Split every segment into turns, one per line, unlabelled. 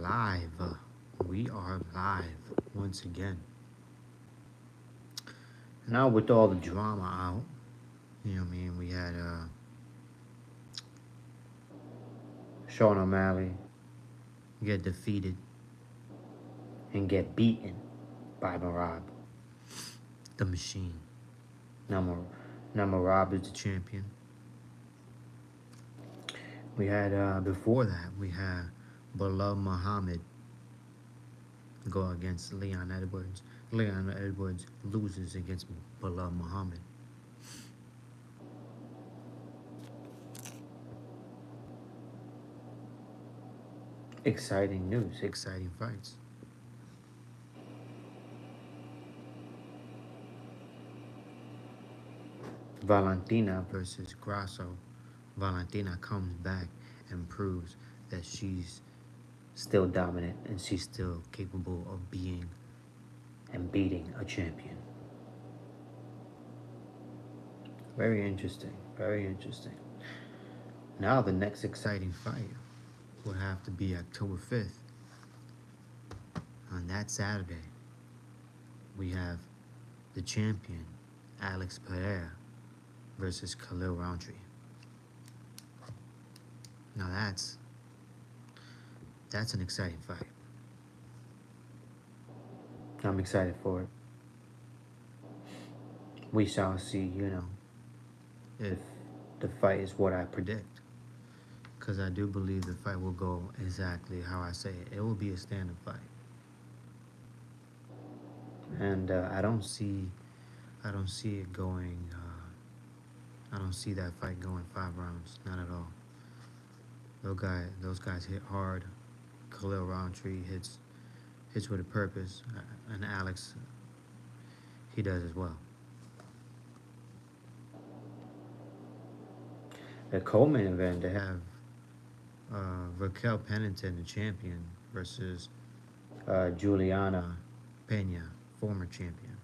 live. We are live once again. Now with all the drama out, we had Sean O'Malley get defeated and get beaten by Marab, the machine. Now Marab is the champion. We had before that we had Bilal Muhammad go against Leon Edwards. Leon Edwards loses against Bilal Muhammad. Exciting news, exciting fights. Valentina versus Grasso. Valentina comes back and proves that she's still dominant and she's still capable of being and beating a champion. Very interesting, very interesting. Now the next exciting fight will have to be October 5th. On that Saturday, we have the champion, Alex Pereira, versus Khalil Rountree. Now that's an exciting fight. I'm excited for it. We shall see, if the fight is what I predict. Because I do believe the fight will go exactly how I say it. It will be a standard fight. And I don't see it going. I don't see that fight going 5 rounds. Not at all. Those guys hit hard. Khalil Rountree hits with a purpose, and Alex, he does as well. The co-main event, they have Raquel Pennington, the champion, versus Juliana Pena, former champion.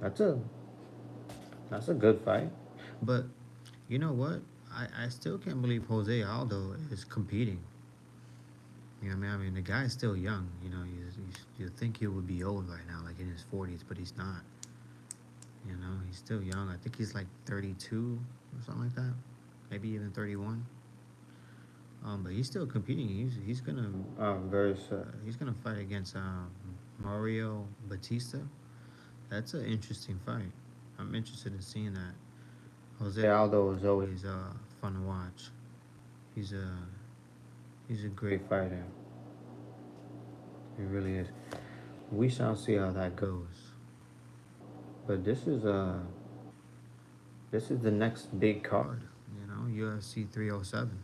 That's a good fight. But you know what? I still can't believe Jose Aldo is competing. You know what I mean? The guy's still young. You think he would be old right now, like in his 40s, but he's not. He's still young. I think he's like 32 or something like that. Maybe even 31. But he's still competing. He's gonna he's gonna fight against Mario Batista. That's an interesting fight. I'm interested in seeing that. Jose Aldo is always fun to watch. He's a great fighter. He really is. We shall see how that goes. But this is the next big card. UFC 307.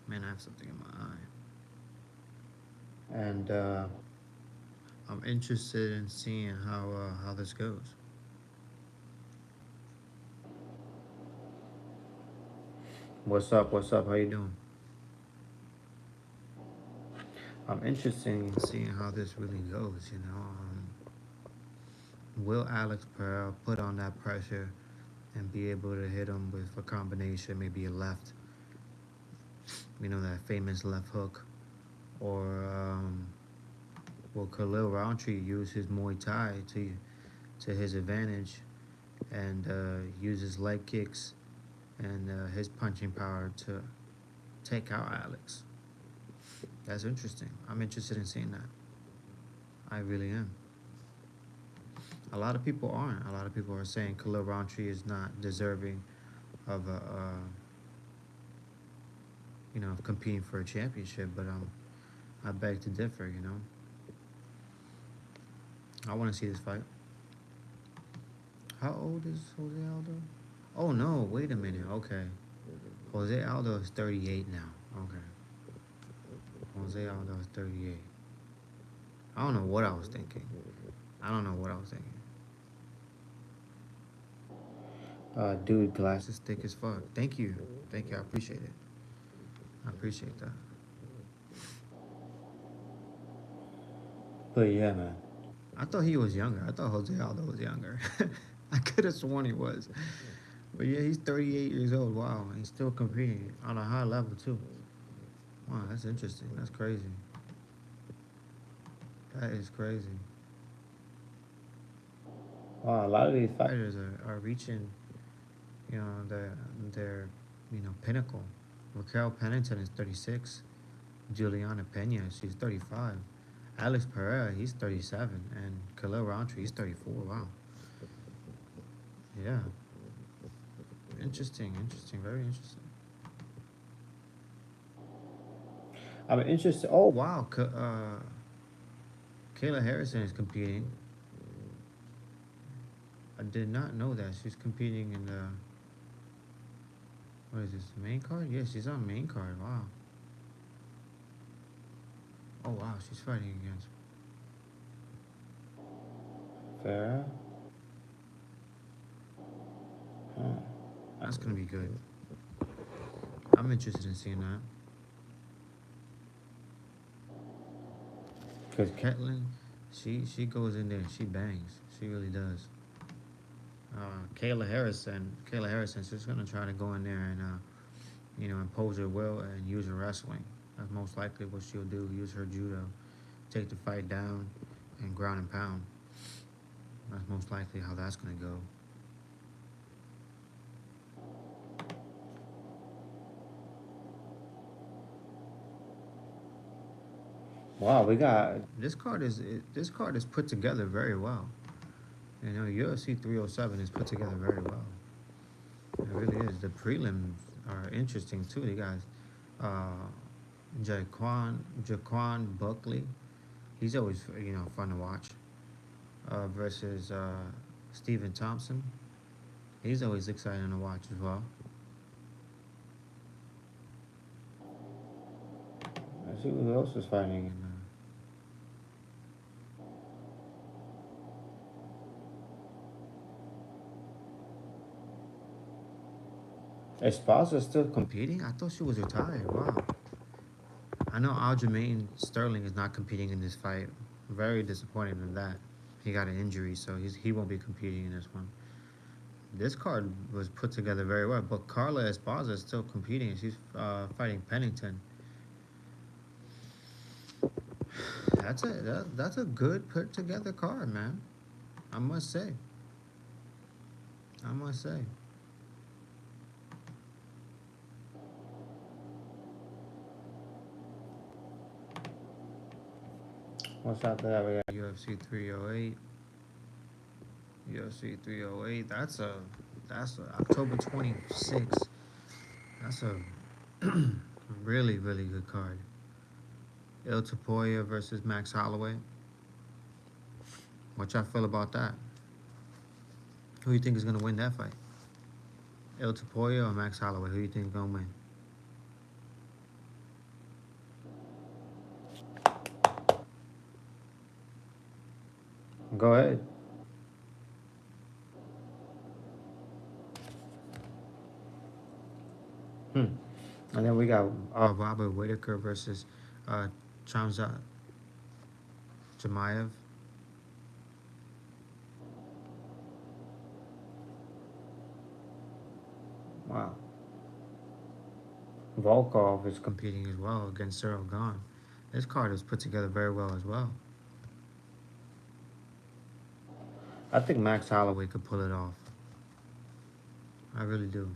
Man, I have something in my eye. And I'm interested in seeing how this goes. What's up? How you doing? I'm interested in seeing how this really goes. Will Alex Pereira put on that pressure and be able to hit him with a combination, maybe a left, that famous left hook, or will Khalil Rountree use his Muay Thai to his advantage and use his leg kicks and his punching power to take out Alex? That's interesting. I'm interested in seeing that. I really am. A lot of people aren't. A lot of people are saying Khalil Rountree is not deserving of of competing for a championship. But I beg to differ. I want to see this fight. How old is Jose Aldo? Oh no! Wait a minute. Okay, Jose Aldo is 38 now. Okay, Jose Aldo is 38. I don't know what I was thinking. Dude, glasses thick as fuck. Thank you. I appreciate it. I appreciate that. But yeah, man. I thought he was younger. I thought Jose Aldo was younger. I could have sworn he was. But yeah, he's 38 years old. Wow, he's still competing on a high level too. Wow, that's interesting. That's crazy. That is crazy. Wow, a lot of these fighters are reaching, their pinnacle. Raquel Pennington is 36. Juliana Pena, she's 35. Alex Pereira, he's 37. And Khalil Rountree, he's 34. Wow. Yeah. Interesting, interesting, very interesting. I'm interested. Oh, wow. Kayla Harrison is competing. I did not know that. She's competing in the, what is this, main card? Yeah, she's on main card. Wow. Oh, wow. She's fighting against Farah. Huh. That's going to be good. I'm interested in seeing that. Because Ketlin, she goes in there. She bangs. She really does. Kayla Harrison, she's going to try to go in there and, impose her will and use her wrestling. That's most likely what she'll do. Use her judo, take the fight down, and ground and pound. That's most likely how that's going to go. Wow, we got this card is put together very well. UFC 307 is put together very well. It really is. The prelims are interesting too. They got uh, Jaquan Buckley. He's always fun to watch. Versus Stephen Thompson. He's always exciting to watch as well. Let's see who else is fighting in. Esparza's still competing? I thought she was retired. Wow. I know Aljamain Sterling is not competing in this fight. Very disappointed in that. He got an injury, so he won't be competing in this one. This card was put together very well, but Carla Esparza is still competing. She's fighting Pennington. That's a good put together card, man. I must say. I must say. What's after that? We got UFC 308. UFC 308. That's a October 26th. That's a really really good card. El Tapoya versus Max Holloway. What y'all feel about that? Who you think is gonna win that fight? El Tapoya or Max Holloway? Who you think is gonna win? Go ahead. Hmm. And then we got Robert Whitaker versus uh, Chamza Jamayev. Wow. Volkov is competing as well against Cyril Gahn. This card is put together very well as well. I think Max Holloway could pull it off. I really do.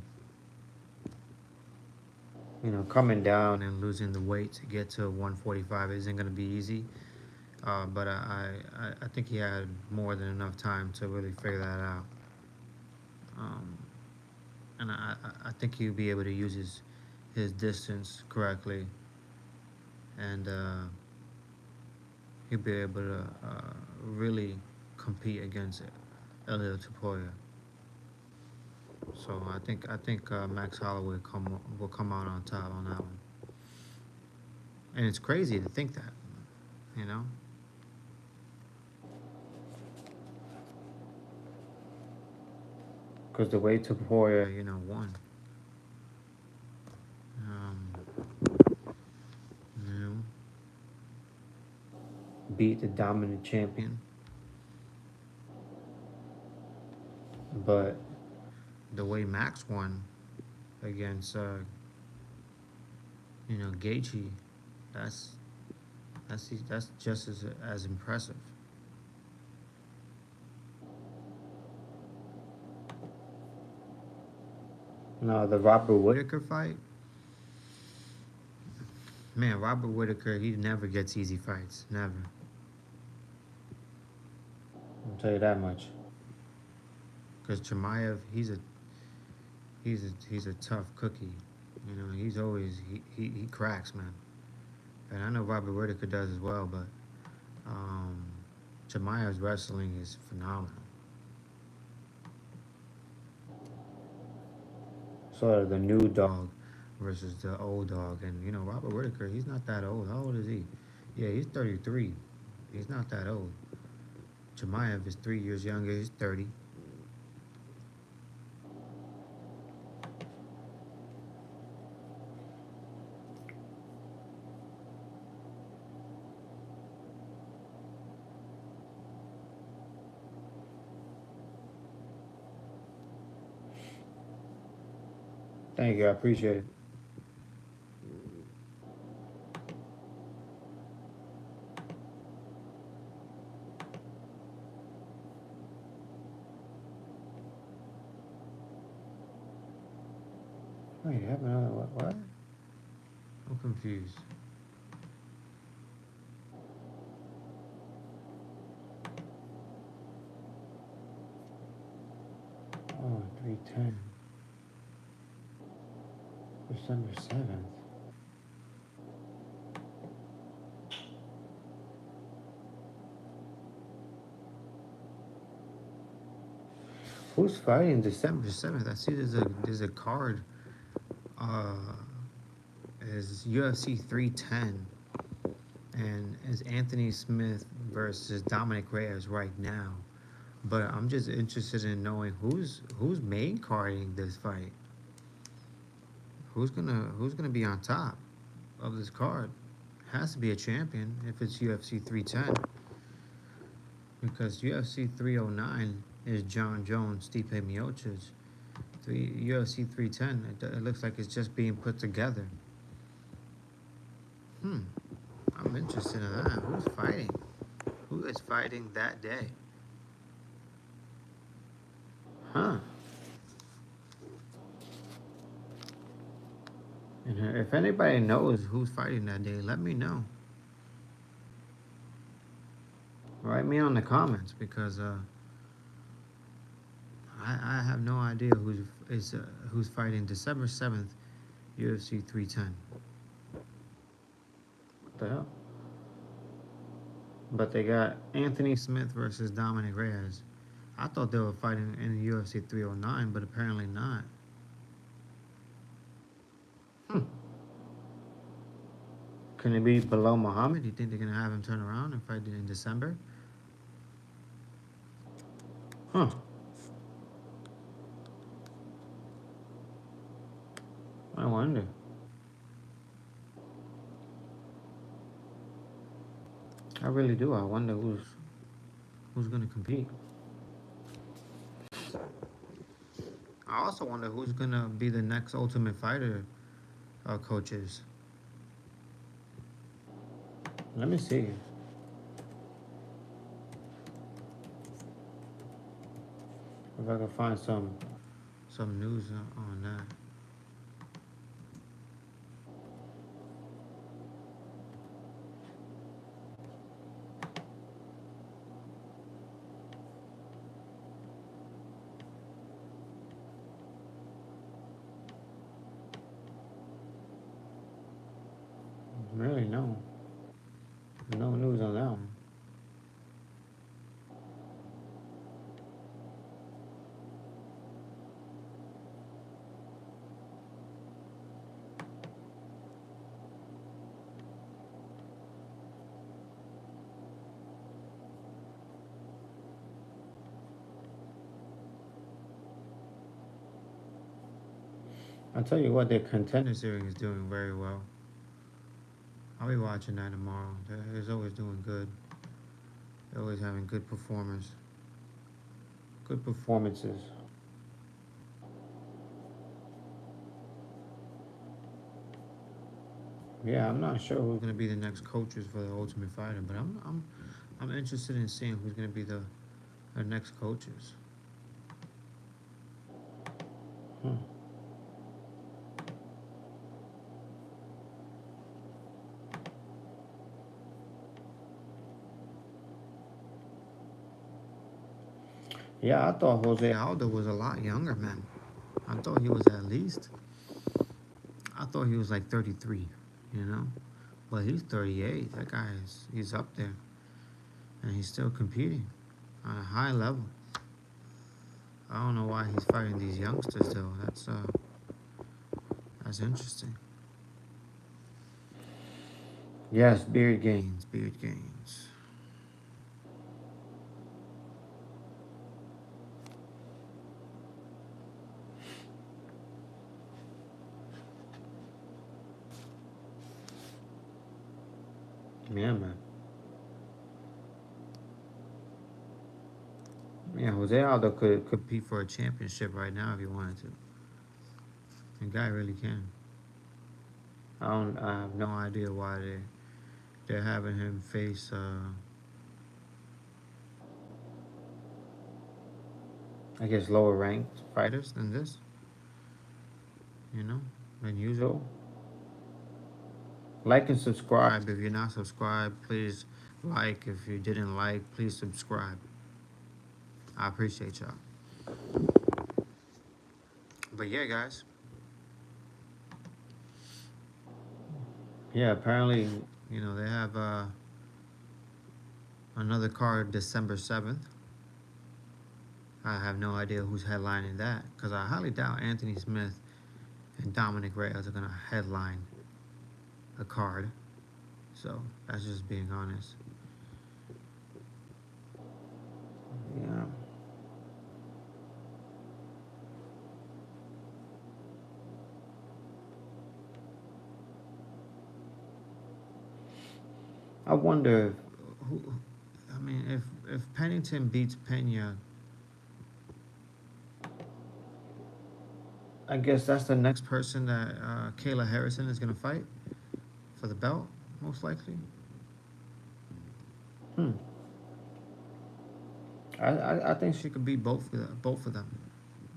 Coming down and losing the weight to get to 145 isn't going to be easy. But I think he had more than enough time to really figure that out. Um, and I think he'll be able to use his distance correctly, and he'll be able to really compete against Elio Tapoya. So I think Max Holloway will come out on top on that one. And it's crazy to think that, you know, because the way Tapoya won, um, you know, beat the dominant champion, but the way Max won against Gaethje, That's that's just as impressive. No, the Robert Whitaker fight, man. Robert Whitaker, he never gets easy fights. Never. I'll tell you that much. Because Chimaev, he's a tough cookie. You know, he's always he cracks, man. And I know Robert Whitaker does as well, but um, Chimaev's wrestling is phenomenal. Sort of the new dog versus the old dog, and you know Robert Whitaker, he's not that old. How old is he? Yeah, he's 33. He's not that old. Chimaev is 3 years younger. He's 30. Thank you, I appreciate it. Wait, you have another what? What? I'm confused. Oh, 310. December 7th. Who's fighting December 7th? I see there's a card. Uh, is UFC 310 and is Anthony Smith versus Dominic Reyes right now. But I'm just interested in knowing who's main carding this fight. Who's gonna be on top of this card? Has to be a champion if it's UFC 310 because UFC 309 is John Jones, Stipe Miocic. UFC 310, it looks like it's just being put together. Hmm, I'm interested in that. Who's fighting? Who is fighting that day? Huh. And if anybody knows who's fighting that day, let me know. Write me on the comments because I have no idea who's fighting December 7th, UFC 310. What the hell? But they got Anthony Smith versus Dominic Reyes. I thought they were fighting in UFC 309, but apparently not. Hmm. Can it be below Muhammad? Do you think they're gonna have him turn around and fight in December? Huh. I wonder. I really do. I wonder who's gonna compete. I also wonder who's gonna be the next Ultimate Fighter coaches. Let me see if I can find some news on that. Really, no news on that one. I'll tell you what, their contender series is doing very well. I'll be watching that tomorrow. They're always doing good. They're always having good performances. Yeah, I'm not sure who's gonna be the next coaches for the Ultimate Fighter, but I'm interested in seeing who's gonna be the next coaches. Hmm. Yeah, I thought Jose Aldo was a lot younger, man. I thought he was at least. I thought he was like 33, you know, but he's 38. That guy is he's up there, and he's still competing on a high level. I don't know why he's fighting these youngsters though. That's interesting. Yes, beard gains, beard gains. Yeah, man. Yeah, Jose Aldo could compete for a championship right now if he wanted to. The guy really can. I don't. I have no idea why they're having him face. I guess lower ranked fighters than this. You know, than usual. Like and subscribe. If you're not subscribed, please like. If you didn't like, please subscribe. I appreciate y'all. But yeah, guys. Yeah, apparently, they have another card December 7th. I have no idea who's headlining that because I highly doubt Anthony Smith and Dominic Reyes are going to headline a card. So that's just being honest. Yeah. I wonder who. I mean, if Pennington beats Pena, I guess that's the next person that Kayla Harrison is going to fight for the belt, most likely. Hmm. I think she could beat both of them.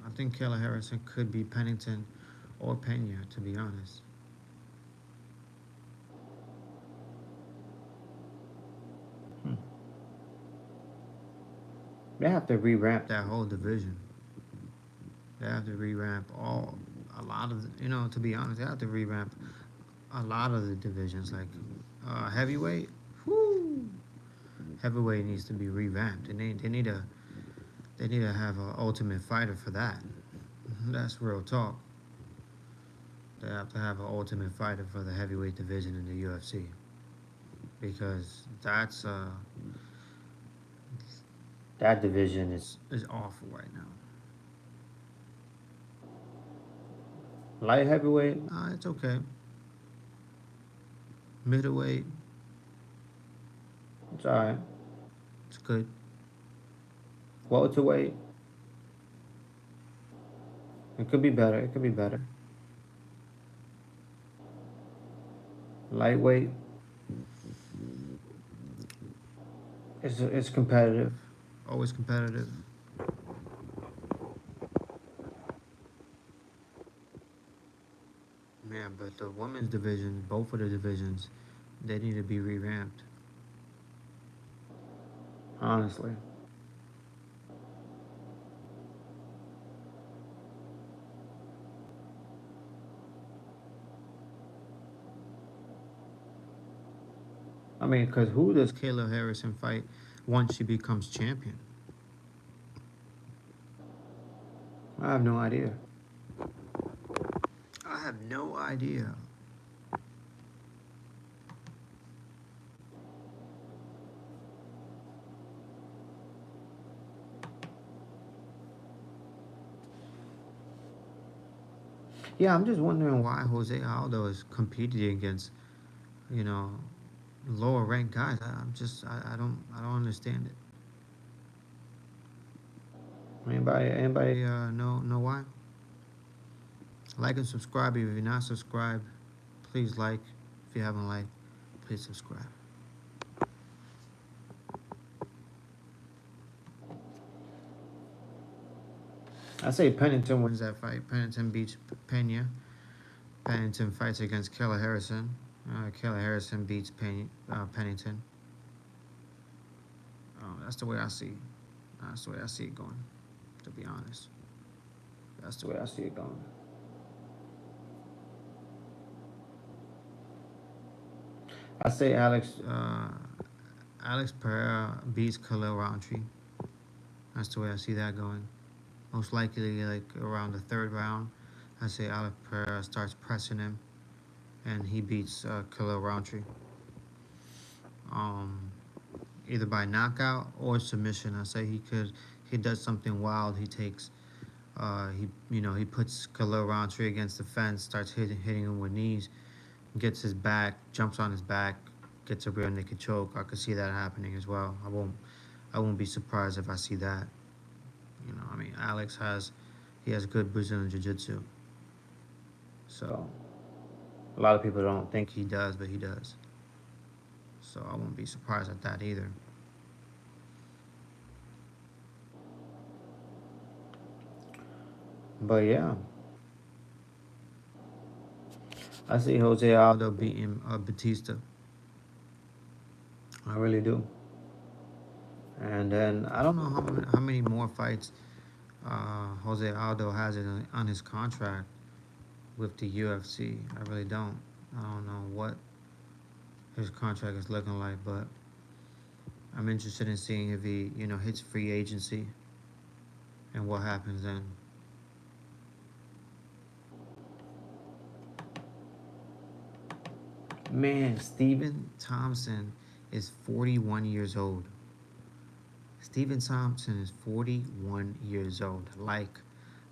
I think Kayla Harrison could beat Pennington or Pena, to be honest. Hmm. They have to revamp that whole division. They have to revamp a lot of to be honest, they have to revamp a lot of the divisions. Like heavyweight, whoo, heavyweight needs to be revamped, and they need to have an Ultimate Fighter for that. That's real talk. They have to have an Ultimate Fighter for the heavyweight division in the UFC because that division is awful right now. Light heavyweight, it's okay. Middleweight, it's alright. It's good. Welterweight, it could be better. It could be better. Lightweight, it's competitive. Always competitive. Man, but the women's division, both of the divisions, they need to be revamped. Honestly. I mean, because who does Kayla Harrison fight once she becomes champion? I have no idea. I have no idea. Yeah, I'm just wondering why Jose Aldo is competing against, you know, lower ranked guys. I don't understand it. Anybody know why? Like and subscribe if you're not subscribed. Please like. If you haven't liked, please subscribe. I say Pennington wins that fight. Pennington beats Pena. Pennington fights against Kayla Harrison. Kayla Harrison beats Pennington. That's the way I see. That's the way I see it going. To be honest, that's the way I see it going. I say Alex Pereira beats Khalil Roundtree. That's the way I see that going. Most likely, like around the third round, I say Alex Pereira starts pressing him, and he beats Khalil Roundtree. Um, Either by knockout or submission. I say he does something wild. He takes he puts Khalil Roundtree against the fence, starts hitting him with knees, gets his back, jumps on his back, gets a rear naked choke. I could see that happening as well. I won't be surprised if I see that. I mean, he has good Brazilian jiu-jitsu. So a lot of people don't think he does, but he does. So I won't be surprised at that either. But yeah, I see Jose Aldo beating Batista. I really do. And then I don't know how many more fights Jose Aldo has on his contract with the UFC. I really don't. I don't know what his contract is looking like, but I'm interested in seeing if he, hits free agency and what happens then. Man, Stephen Thompson is 41 years old. Stephen Thompson is 41 years old. Like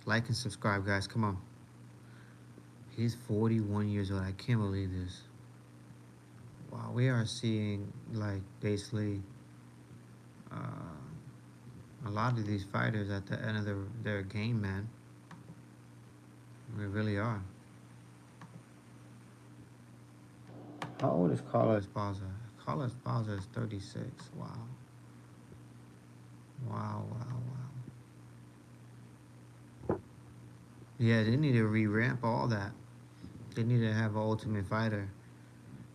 and subscribe, guys. Come on. He's 41 years old. I can't believe this. Wow, we are seeing like basically a lot of these fighters at the end of their game, man. We really are. How old is Carlos Esparza? Carlos Esparza is 36. Wow. Wow, wow, wow. Yeah, they need to re-ramp all that. They need to have an Ultimate Fighter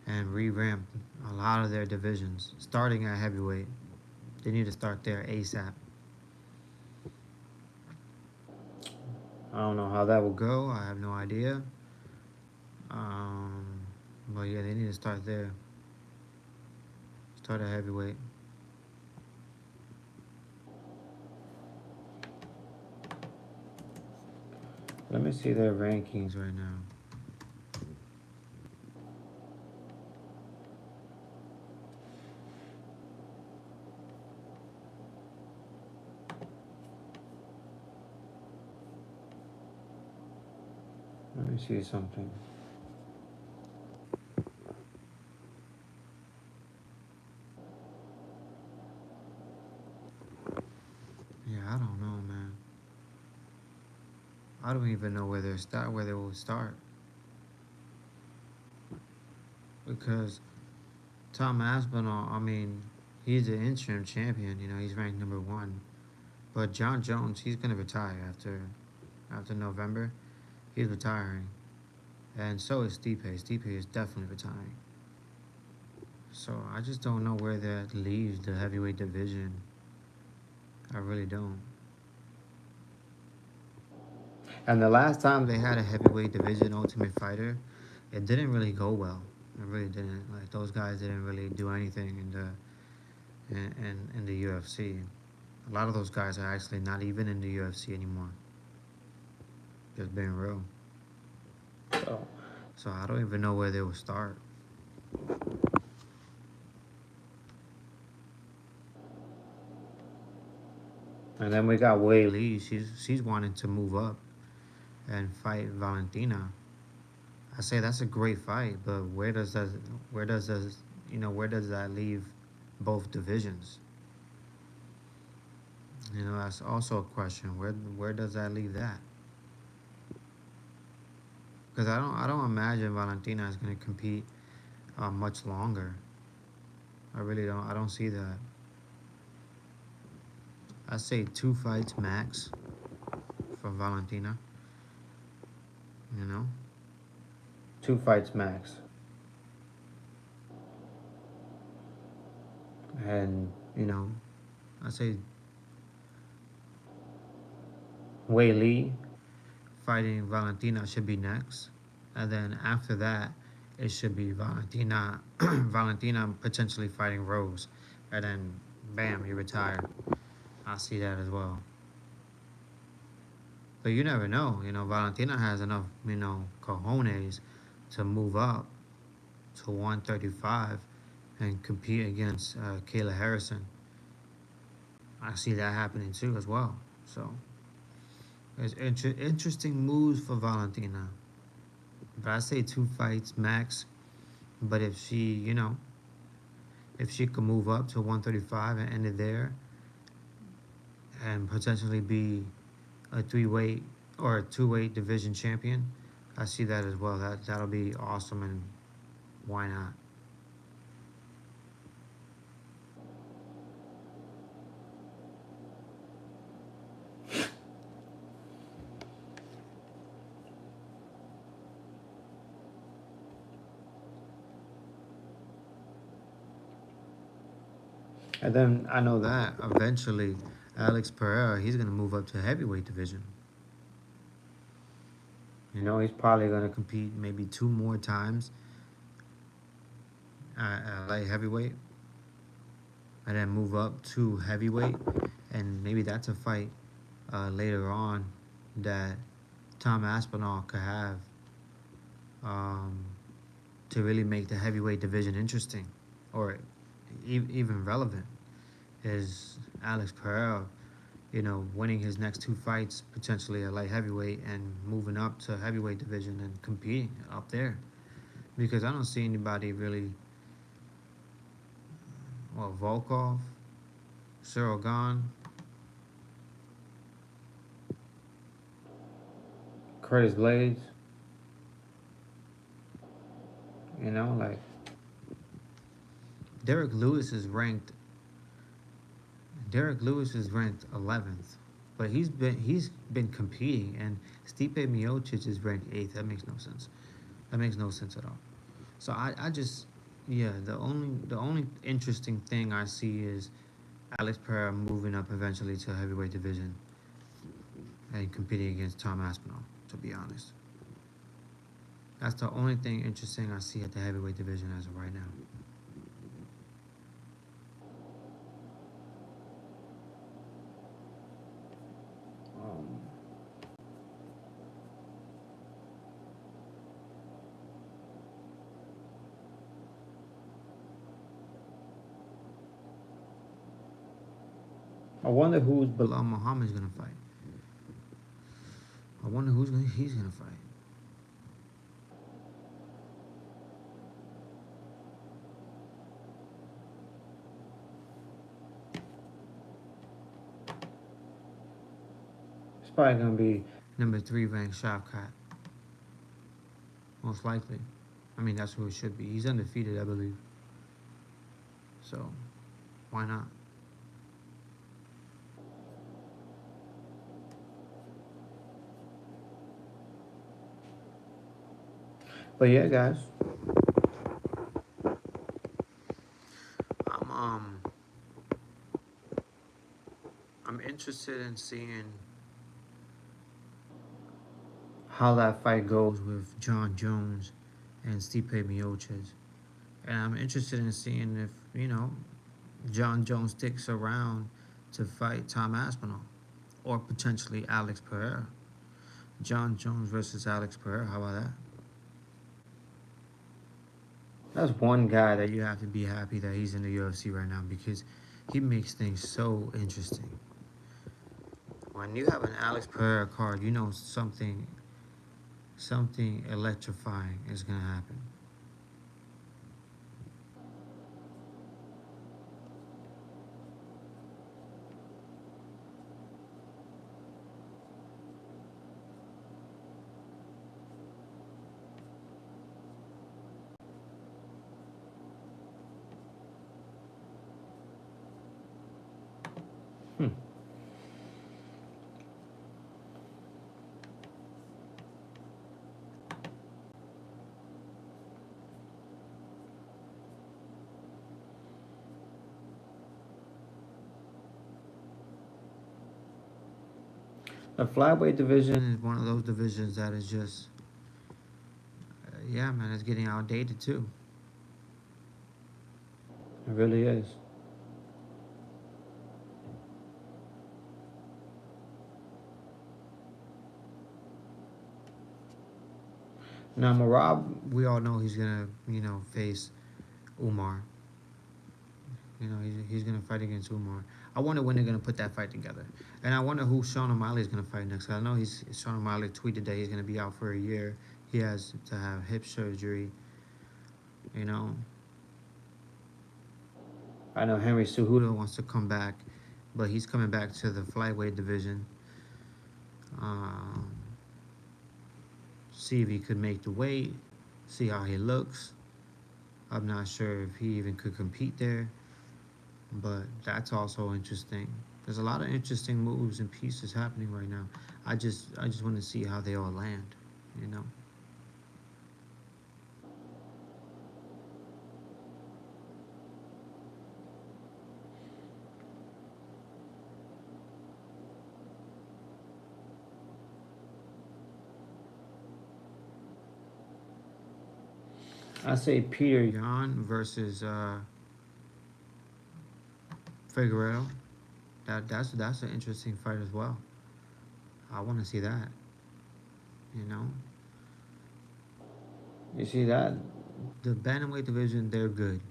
and re-ramp a lot of their divisions, starting at heavyweight. They need to start there ASAP. I don't know how that will go. I have no idea. Um, but yeah, they need to start there. Start at heavyweight. Let me see their rankings right now. Let me see something. Yeah, I don't know, man. I don't even know where they will start. Because Tom Aspinall, I mean, he's the interim champion. He's ranked number one. But John Jones, he's gonna retire after November. He's retiring, and so is Stipe. Stipe is definitely retiring. So I just don't know where that leaves the heavyweight division. I really don't. And the last time they had a heavyweight division Ultimate Fighter, it didn't really go well. It really didn't. Like those guys didn't really do anything in the UFC. A lot of those guys are actually not even in the UFC anymore. Just being real. So, so I don't even know where they will start. And then we got Wei Lee. She's wanting to move up and fight Valentina. I say that's a great fight, but where does that leave both divisions? That's also a question. Where does that leave that? Because I don't imagine Valentina is going to compete much longer. I really don't. I don't see that. I say 2 fights max for Valentina. You know, 2 fights max. And I say Wei Li fighting Valentina should be next, and then after that, it should be Valentina, Valentina potentially fighting Rose, and then bam, you retire. I see that as well. But you never know. Valentina has enough, cojones to move up to 135 and compete against Kayla Harrison. I see that happening too as well. So it's interesting moves for Valentina. But I say 2 fights max. But if she could move up to 135 and end it there, and potentially be a 3-weight or a 2-weight division champion, I see that as well. That'll be awesome, and why not? And then I know that eventually Alex Pereira, he's gonna move up to heavyweight division. He's probably gonna compete maybe 2 more times at light heavyweight, and then move up to heavyweight, and maybe that's a fight later on that Tom Aspinall could have um, to really make the heavyweight division interesting or even relevant. Is Alex Pereira, winning his next 2 fights potentially at light heavyweight and moving up to heavyweight division and competing up there? Because I don't see anybody really. Well, Volkov, Cyril Gahn, Curtis Blades. Like Derek Lewis is ranked. Derek Lewis is ranked 11th, but he's been competing, and Stipe Miocic is ranked 8th. That makes no sense. That makes no sense at all. So I just yeah, the only interesting thing I see is Alex Pereira moving up eventually to heavyweight division and competing against Tom Aspinall. To be honest, that's the only thing interesting I see at the heavyweight division as of right now. Um, I wonder who's Bilal Muhammad's gonna fight. I wonder he's gonna fight. It's probably gonna be number 3 ranked Shavkat, most likely. I mean, that's who it should be. He's undefeated, I believe. So why not? But yeah, guys, I'm um I'm interested in seeing how that fight goes with John Jones and Stipe Miocic, and I'm interested in seeing if John Jones sticks around to fight Tom Aspinall or potentially Alex Pereira. John Jones versus Alex Pereira. How about that? That's one guy that you have to be happy that he's in the UFC right now because he makes things so interesting. When you have an Alex Pereira card, you know something electrifying is gonna happen. Hmm. The flyweight division is one of those divisions that is just, yeah, man, it's getting outdated too. It really is. Now, Marab, we all know he's gonna, face Umar. He's gonna fight against Umar. I wonder when they're gonna put that fight together, and I wonder who Sean O'Malley is gonna fight next. I know Sean O'Malley tweeted that he's gonna be out for a year. He has to have hip surgery. You know, I know Henry Cejudo wants to come back, but he's coming back to the flyweight division. Um, See if he could make the weight. See how he looks. I'm not sure if he even could compete there, but that's also interesting. There's a lot of interesting moves and pieces happening right now. I just want to see how they all land, you know. I say Peter Yan versus Figueredo. That's an interesting fight as well. I want to see that. You know, you see that the bantamweight division, they're good.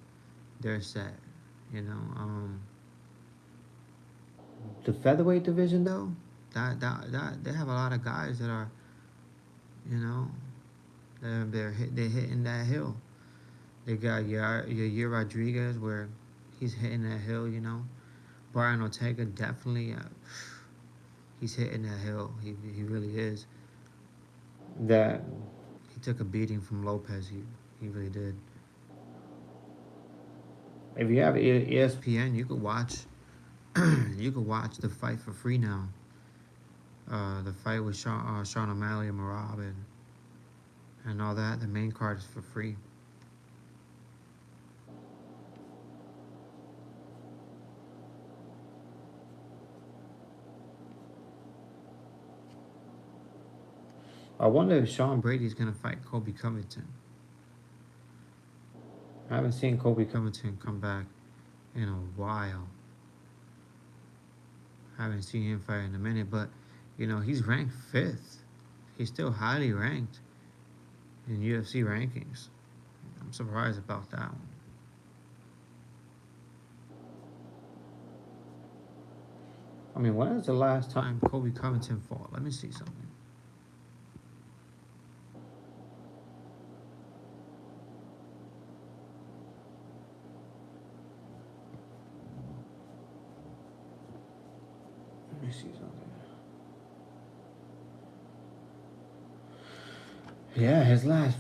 They're set. You know, the featherweight division though, that they have a lot of guys that are, you know, they're hitting that hill. They got Yair Rodriguez where he's hitting that hill. You know, Brian Ortega definitely, he's hitting that hill. He really is. That he took a beating from Lopez. He really did. If you have ESPN, you could watch you could watch the fight for free now. The fight with Sean O'Malley and Marab and all that. The main card is for free. I wonder if Sean Brady's gonna fight Kobe Covington. I haven't seen Kobe Covington come back in a while. I haven't seen him fight in a minute, but he's ranked fifth. He's still highly ranked in UFC rankings. I'm surprised about that one. I mean, when is the last time Kobe Covington fought? Let me see something. Let me see something. Yeah, his last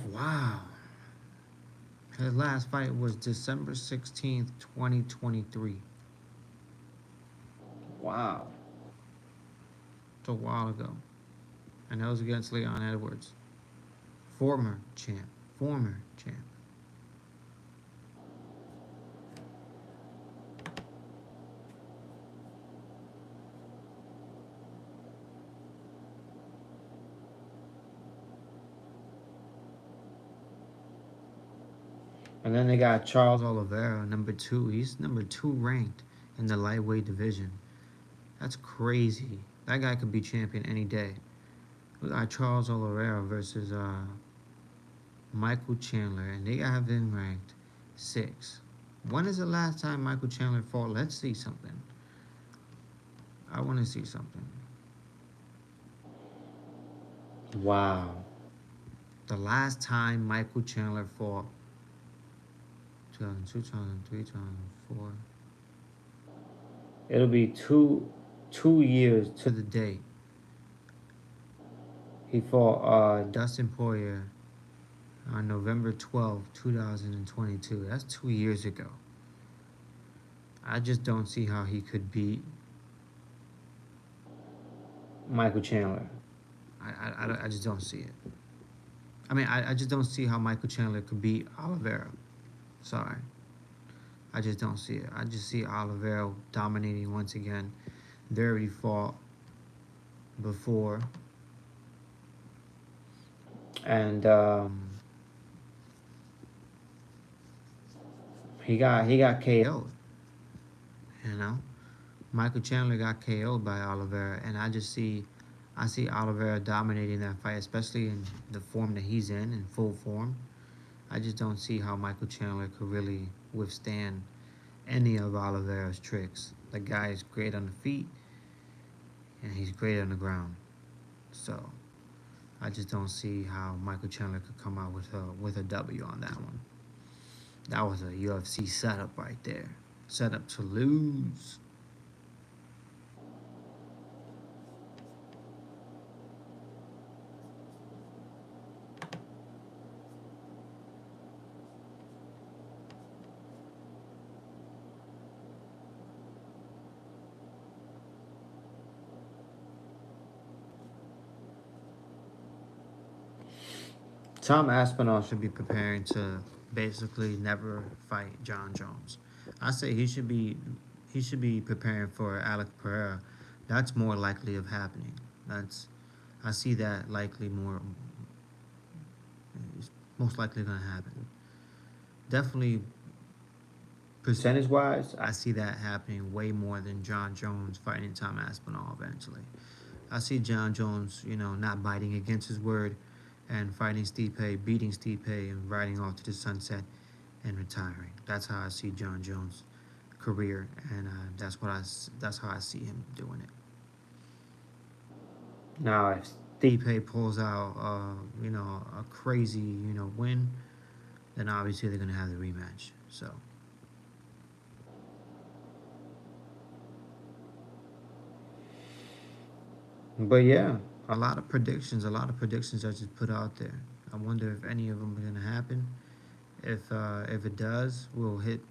fight was December 16th, 2023. Wow. It's a while ago. And that was against Leon Edwards. Former champ. Former champ. And then they got Charles Oliveira, number two. He's number two ranked in the lightweight division. That's crazy. That guy could be champion any day. We got Charles Oliveira versus Michael Chandler, and they have been ranked six. When is the last time Michael Chandler fought? Let's see something. I want to see something. Wow. The last time Michael Chandler fought, 2002, 2003, 2004. It'll be two years to the day. He fought Dustin Poirier on November 12th, 2022. That's 2 years ago. I just don't see how he could beat Michael Chandler. I just don't see it. I mean, I just don't see how Michael Chandler could beat Oliveira. Sorry. I just don't see it. I just see Oliveira dominating once again. They already fought before. And he got KO'd. You know? Michael Chandler got KO'd by Oliveira, and I see Oliveira dominating that fight, especially in the form that he's in full form. I just don't see how Michael Chandler could really withstand any of Oliveira's tricks. The guy is great on the feet, and he's great on the ground. So I just don't see how Michael Chandler could come out with a W on that one. That was a UFC setup right there. Setup to lose. Tom Aspinall should be preparing to basically never fight John Jones. I say he should be preparing for Alex Pereira. That's more likely of happening. That's I see that likely more most likely gonna happen. Definitely percentage wise, I see that happening way more than John Jones fighting Tom Aspinall eventually. I see John Jones, not biting against his word and fighting Stipe, beating Stipe, and riding off to the sunset and retiring. That's how I see John Jones' career, and that's how I see him doing it. Now, if Stipe pulls out, a crazy, win, then obviously they're gonna have the rematch. So, but yeah, a lot of predictions I just put out there. I wonder if any of them are gonna happen. If it does, we'll hit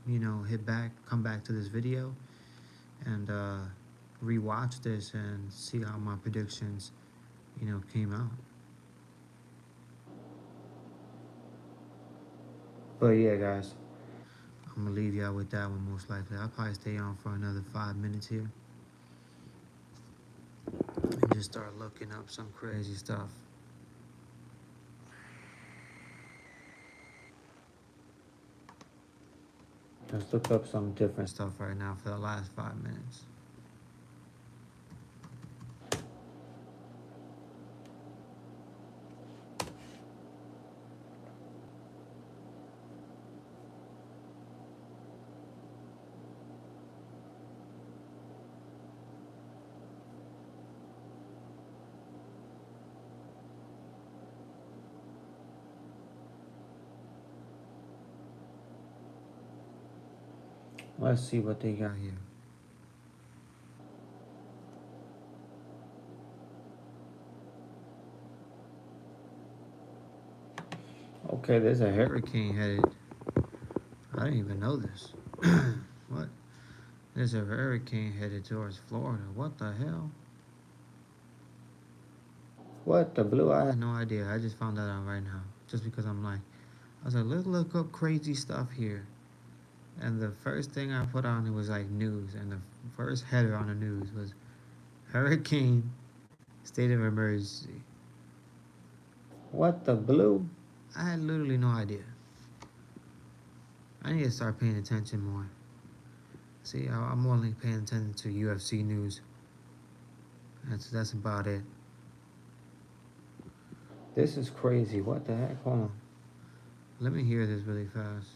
back, come back to this video, and rewatch this and see how my predictions, came out. But yeah, guys, I'm gonna leave y'all with that one most likely. I'll probably stay on for another 5 minutes here and just start looking up some crazy stuff. Let's look up some different stuff right now for the last 5 minutes. Let's see what they got here. Okay, there's a hurricane headed. I didn't even know this. What? There's a hurricane headed towards Florida. What the hell? What the blue? I had no idea. I just found that out right now. Just because I was like, let's look up crazy stuff here. And the first thing I put on it was like news. And the first header on the news was Hurricane State of Emergency. What the blue? I had literally no idea. I need to start paying attention more. See, I'm only paying attention to UFC news. That's about it. This is crazy. What the heck? Hold on. Let me hear this really fast.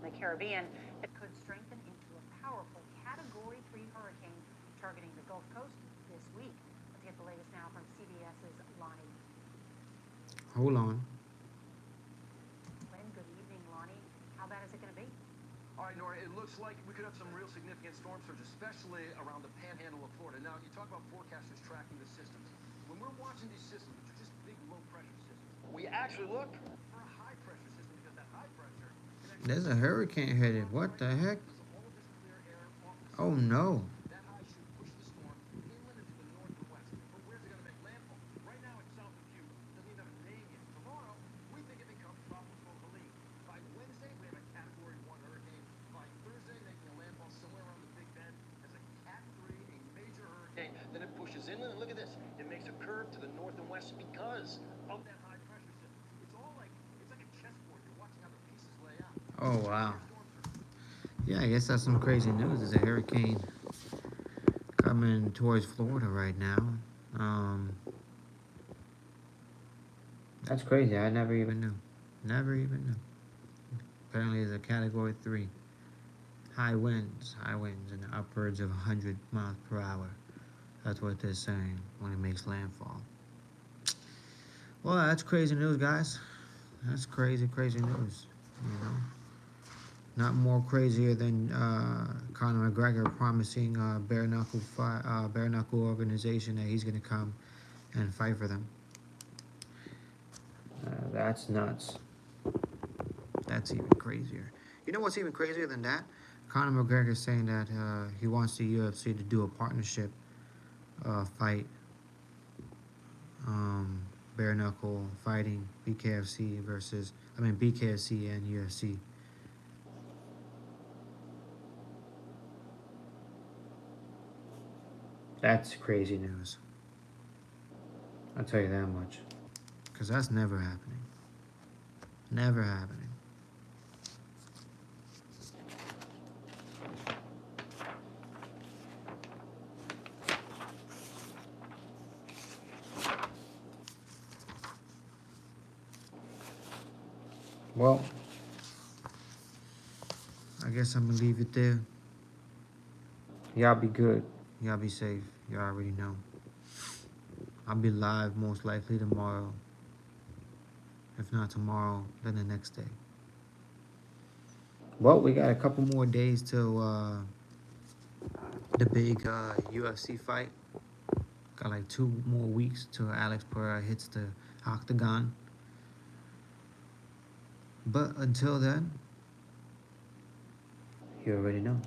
The Caribbean, it could strengthen into a powerful Category 3 hurricane targeting the Gulf Coast this week. Let's get the latest now from CBS's Lonnie.
Hold on.
Glenn, good evening, Lonnie. How bad is it going to be?
All right, Nora, it looks like we could have some real significant storm surge, especially around the panhandle of Florida. Now, you talk about forecasters tracking the systems. When we're watching these systems, which are just big low-pressure systems, we actually look for a high-pressure system because that high pressure can actually
There's a hurricane headed. What the heck? Oh no.
That high should push the storm inland into the north and west. But where's it going to make landfall? Right now it's south of Cuba. Doesn't even have a name yet. Tomorrow, we think it becomes Tropical Helene. By Wednesday, we have a Category 1 hurricane. By Thursday, making a landfall somewhere around the Big Bend as a Cat 3, a major hurricane. Then it pushes inland, and look at this. It makes a curve to the north and west because of that high pressure system. It's like a chessboard. You're watching how the pieces lay out.
Oh wow. Yeah, I guess that's some crazy news. There's a hurricane coming towards Florida right now. That's crazy. I never even knew. Never even knew. Apparently, it's a Category 3. High winds in the upwards of 100 miles per hour. That's what they're saying when it makes landfall. Well, that's crazy news, guys. That's crazy, crazy news. You know, not more crazier than Conor McGregor promising bare knuckle organization that he's gonna come and fight for them. That's nuts. That's even crazier. You know what's even crazier than that? Conor McGregor saying that he wants the UFC to do a partnership fight. Bare knuckle fighting BKFC and UFC. That's crazy news. I'll tell you that much. Because that's never happening. Never happening. Well, I guess I'm going to leave it there. Y'all be good. Y'all be safe. Y'all already know. I'll be live most likely tomorrow. If not tomorrow, then the next day. Well, we got a couple more days till the big UFC fight. Got like 2 more weeks till Alex Pereira hits the octagon. But until then, you already know.